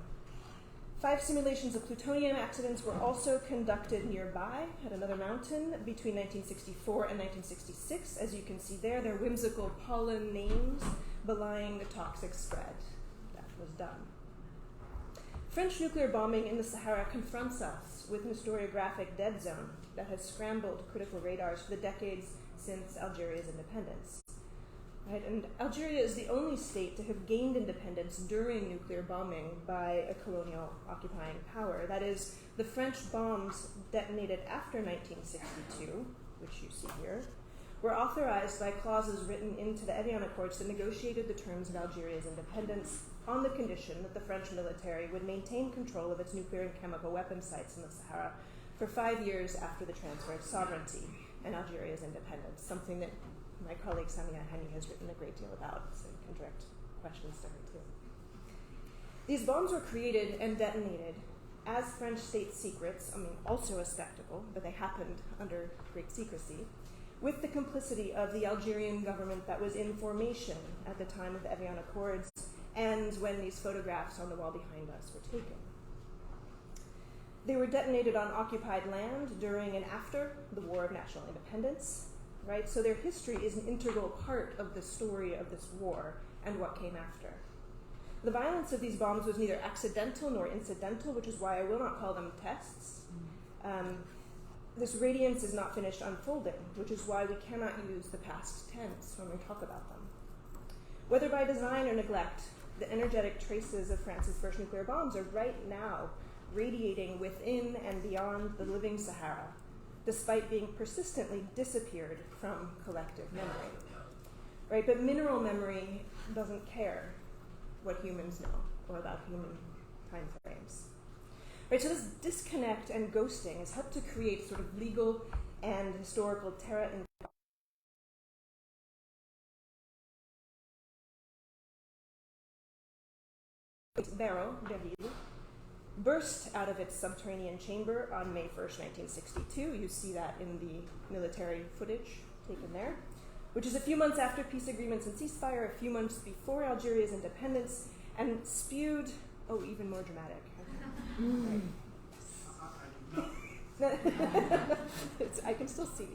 5 simulations of plutonium accidents were also conducted nearby at another mountain between 1964 and 1966. As you can see there, they're whimsical pollen names belying the toxic spread that was done. French nuclear bombing in the Sahara confronts us with an historiographic dead zone that has scrambled critical radars for the decades since Algeria's independence. Right? And Algeria is the only state to have gained independence during nuclear bombing by a colonial occupying power. That is, the French bombs detonated after 1962, which you see here, were authorized by clauses written into the Evian Accords that negotiated the terms of Algeria's independence on the condition that the French military would maintain control of its nuclear and chemical weapons sites in the Sahara for 5 years after the transfer of sovereignty and Algeria's independence, something that my colleague Samia Hani has written a great deal about, so you can direct questions to her too. These bombs were created and detonated as French state secrets, also a spectacle, but they happened under great secrecy, with the complicity of the Algerian government that was in formation at the time of the Evian Accords and when these photographs on the wall behind us were taken. They were detonated on occupied land during and after the War of National Independence, right? So their history is an integral part of the story of this war and what came after. The violence of these bombs was neither accidental nor incidental, which is why I will not call them tests. This radiance is not finished unfolding, which is why we cannot use the past tense when we talk about them. Whether by design or neglect, the energetic traces of France's first nuclear bombs are right now radiating within and beyond the living Sahara, despite being persistently disappeared from collective memory. Right? But mineral memory doesn't care what humans know or about human time frames. Right, so this disconnect and ghosting has helped to create sort of legal and historical terra Beryl burst out of its subterranean chamber on May 1st, 1962. You see that in the military footage taken there, which is a few months after peace agreements and ceasefire, a few months before Algeria's independence, and spewed, even more dramatic. I can still see.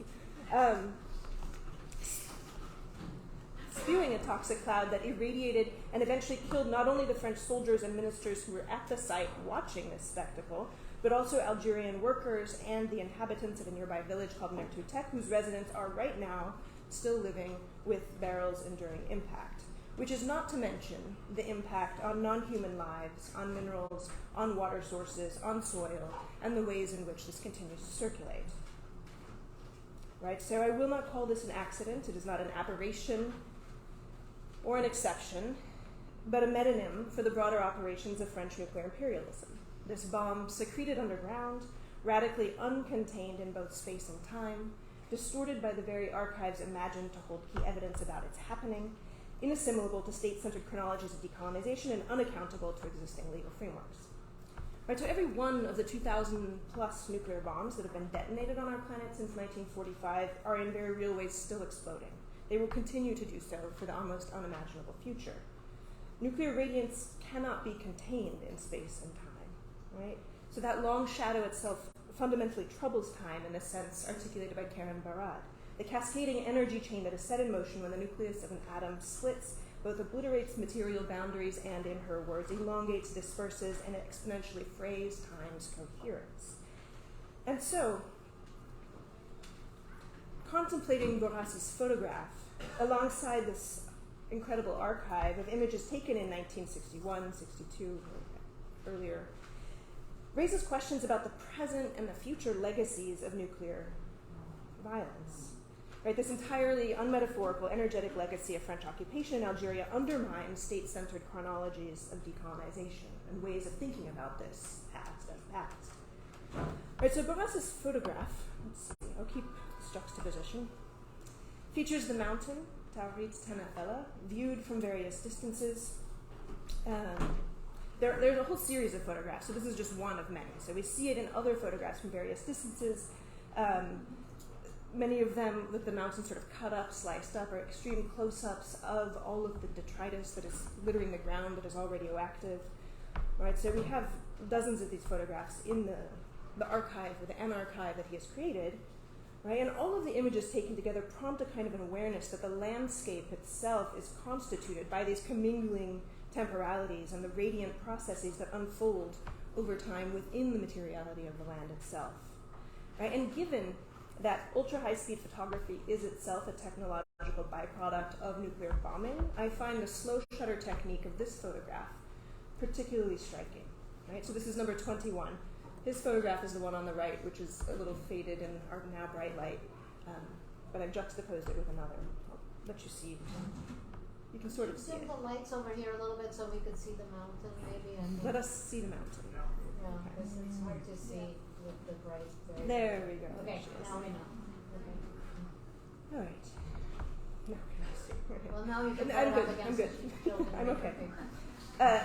Spewing a toxic cloud that irradiated and eventually killed not only the French soldiers and ministers who were at the site watching this spectacle, but also Algerian workers and the inhabitants of a nearby village called Mertutek, whose residents are right now still living with Beryl's enduring impact, which is not to mention the impact on non-human lives, on minerals, on water sources, on soil, and the ways in which this continues to circulate. Right? So I will not call this an accident. It is not an aberration or an exception, but a metonym for the broader operations of French nuclear imperialism. This bomb secreted underground, radically uncontained in both space and time, distorted by the very archives imagined to hold key evidence about its happening, inassimilable to state-centered chronologies of decolonization and unaccountable to existing legal frameworks. Right, so every one of the 2,000 plus nuclear bombs that have been detonated on our planet since 1945 are in very real ways still exploding. They will continue to do so for the almost unimaginable future. Nuclear radiance cannot be contained in space and time, right? So that long shadow itself fundamentally troubles time in the sense articulated by Karen Barad. The cascading energy chain that is set in motion when the nucleus of an atom splits both obliterates material boundaries and, in her words, elongates, disperses, and exponentially frays time's coherence. And so, contemplating Borras's photograph alongside this incredible archive of images taken in 1961, 62, or earlier, raises questions about the present and the future legacies of nuclear violence. Right, this entirely unmetaphorical, energetic legacy of French occupation in Algeria undermines state-centered chronologies of decolonization and ways of thinking about this past as past. Right, so Borras's photograph, let's see, I'll keep this juxtaposition, features the mountain, Tawrit Tenafella, viewed from various distances. There's a whole series of photographs, so this is just one of many. So we see it in other photographs from various distances. Many of them with the mountain sort of cut up, sliced up, or extreme close-ups of all of the detritus that is littering the ground that is all radioactive. Right, so we have dozens of these photographs in the archive, or the M archive that he has created. Right, and all of the images taken together prompt a kind of an awareness that the landscape itself is constituted by these commingling temporalities and the radiant processes that unfold over time within the materiality of the land itself. Right, and given that ultra-high-speed photography is itself a technological byproduct of nuclear bombing, I find the slow shutter technique of this photograph particularly striking. Right? So this is number 21. His photograph is the one on the right, which is a little faded in our now bright light, but I've juxtaposed it with another. I'll let you see. You can sort of see Zoom it. the lights over here a little bit so we could see the mountain, maybe. Let us see the mountain. Yeah, because it's hard to see with the bright. There we go. Okay, now we know. Okay. All right. Now can I see? Well, now you can I'm put it good. up against I'm good. the building. I'm okay.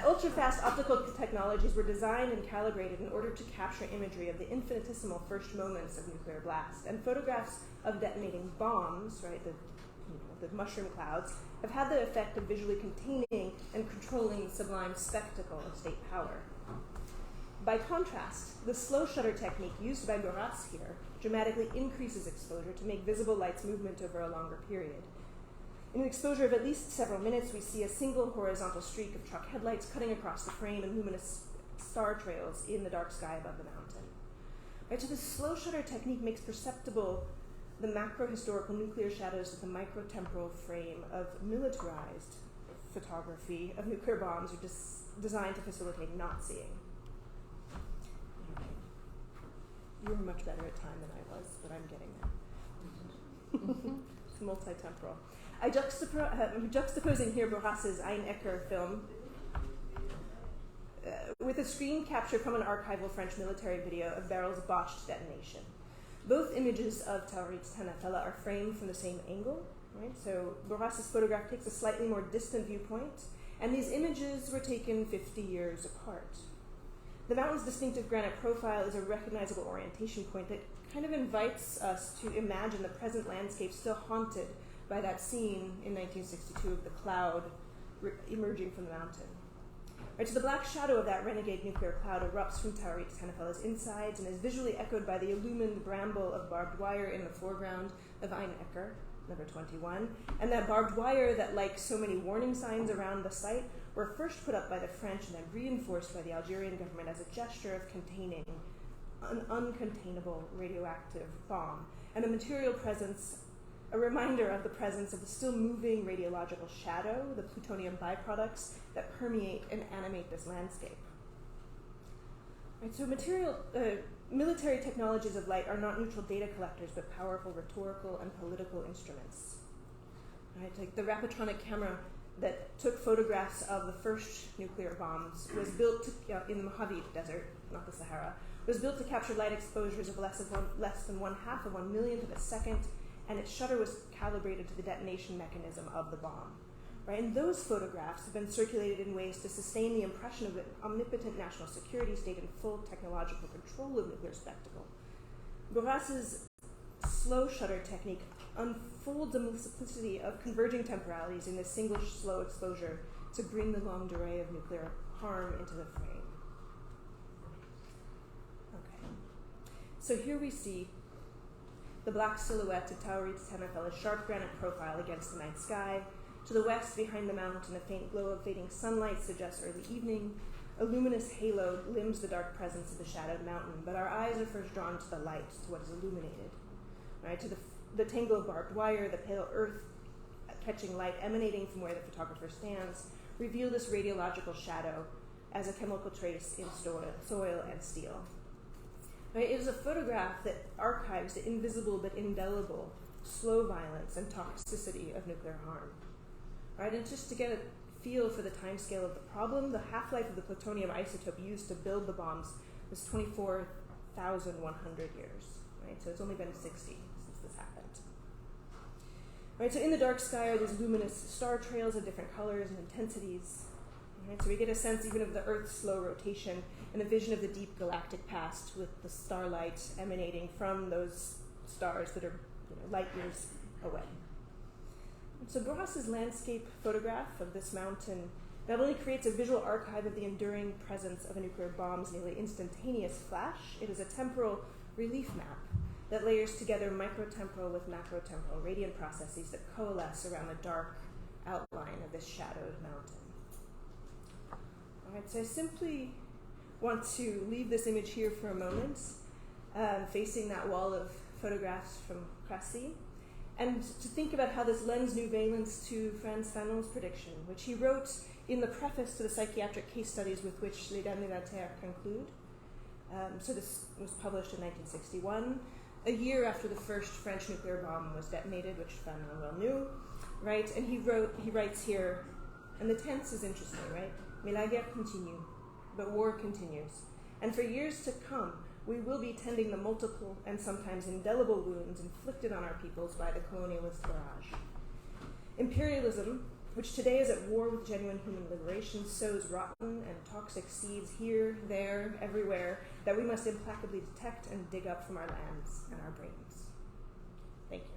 Ultra-fast optical technologies were designed and calibrated in order to capture imagery of the infinitesimal first moments of nuclear blast. And photographs of detonating bombs, right, the mushroom clouds, have had the effect of visually containing and controlling the sublime spectacle of state power. By contrast, the slow shutter technique used by Borras here dramatically increases exposure to make visible light's movement over a longer period. In an exposure of at least several minutes, we see a single horizontal streak of truck headlights cutting across the frame and luminous star trails in the dark sky above the mountain. Right, so this slow shutter technique makes perceptible the macro-historical nuclear shadows of the microtemporal frame of militarized photography of nuclear bombs are designed to facilitate not seeing. You were much better at time than I was, but I'm getting there. It's multi-temporal. I'm juxtaposing here Borras's Ein Ecker film with a screen capture from an archival French military video of Beryl's botched detonation. Both images of Tawrit Tenafella are framed from the same angle, right? So Borras's photograph takes a slightly more distant viewpoint, and these images were taken 50 years apart. The mountain's distinctive granite profile is a recognizable orientation point that kind of invites us to imagine the present landscape still haunted by that scene in 1962 of the cloud emerging from the mountain. Right, so the black shadow of that renegade nuclear cloud erupts from Tawrit Tenafella's insides and is visually echoed by the illumined bramble of barbed wire in the foreground of Ein Ecker, number 21, and that barbed wire that, like so many warning signs around the site, were first put up by the French and then reinforced by the Algerian government as a gesture of containing an uncontainable radioactive bomb, and a material presence, a reminder of the presence of the still moving radiological shadow, the plutonium byproducts that permeate and animate this landscape. Right, so military technologies of light are not neutral data collectors, but powerful rhetorical and political instruments. Right, like the Rapatronic camera that took photographs of the first nuclear bombs was built in the Mojave Desert, not the Sahara, was built to capture light exposures of less than 1/2 of 1/1,000,000th of a second, and its shutter was calibrated to the detonation mechanism of the bomb. right? And those photographs have been circulated in ways to sustain the impression of an omnipotent national security state in full technological control of nuclear spectacle. Borras's slow shutter technique unfolds the multiplicity of converging temporalities in this single slow exposure to bring the longue durée of nuclear harm into the frame. Okay. So here we see the black silhouette of Taurit's Tenafela's sharp granite profile against the night sky. To the west, behind the mountain, a faint glow of fading sunlight suggests early evening. A luminous halo limbs the dark presence of the shadowed mountain, but our eyes are first drawn to the light, to what is illuminated. Right? To the tangle of barbed wire, the pale earth catching light emanating from where the photographer stands, reveal this radiological shadow as a chemical trace in soil and steel. Right? It is a photograph that archives the invisible but indelible slow violence and toxicity of nuclear harm. Right? And just to get a feel for the timescale of the problem, the half-life of the plutonium isotope used to build the bombs was 24,100 years. Right? So it's only been 60 since this happened. Right? So in the dark sky are these luminous star trails of different colors and intensities. Right? So we get a sense even of the Earth's slow rotation and a vision of the deep galactic past with the starlight emanating from those stars that are light years away. So Borras's landscape photograph of this mountain not only creates a visual archive of the enduring presence of a nuclear bomb's nearly instantaneous flash, it is a temporal relief map that layers together microtemporal with macrotemporal radiant processes that coalesce around the dark outline of this shadowed mountain. All right, so I simply want to leave this image here for a moment, facing that wall of photographs from Kouaci, and to think about how this lends new valence to Frantz Fanon's prediction, which he wrote in the preface to the psychiatric case studies with which Les Dames de la Terre conclude. So this was published in 1961, a year after the first French nuclear bomb was detonated, which Fanon well knew, right? And he writes here, and the tense is interesting, right? Mais la guerre continue, but war continues. And for years to come, we will be tending the multiple and sometimes indelible wounds inflicted on our peoples by the colonialist barrage. Imperialism, which today is at war with genuine human liberation, sows rotten and toxic seeds here, there, everywhere, that we must implacably detect and dig up from our lands and our brains. Thank you.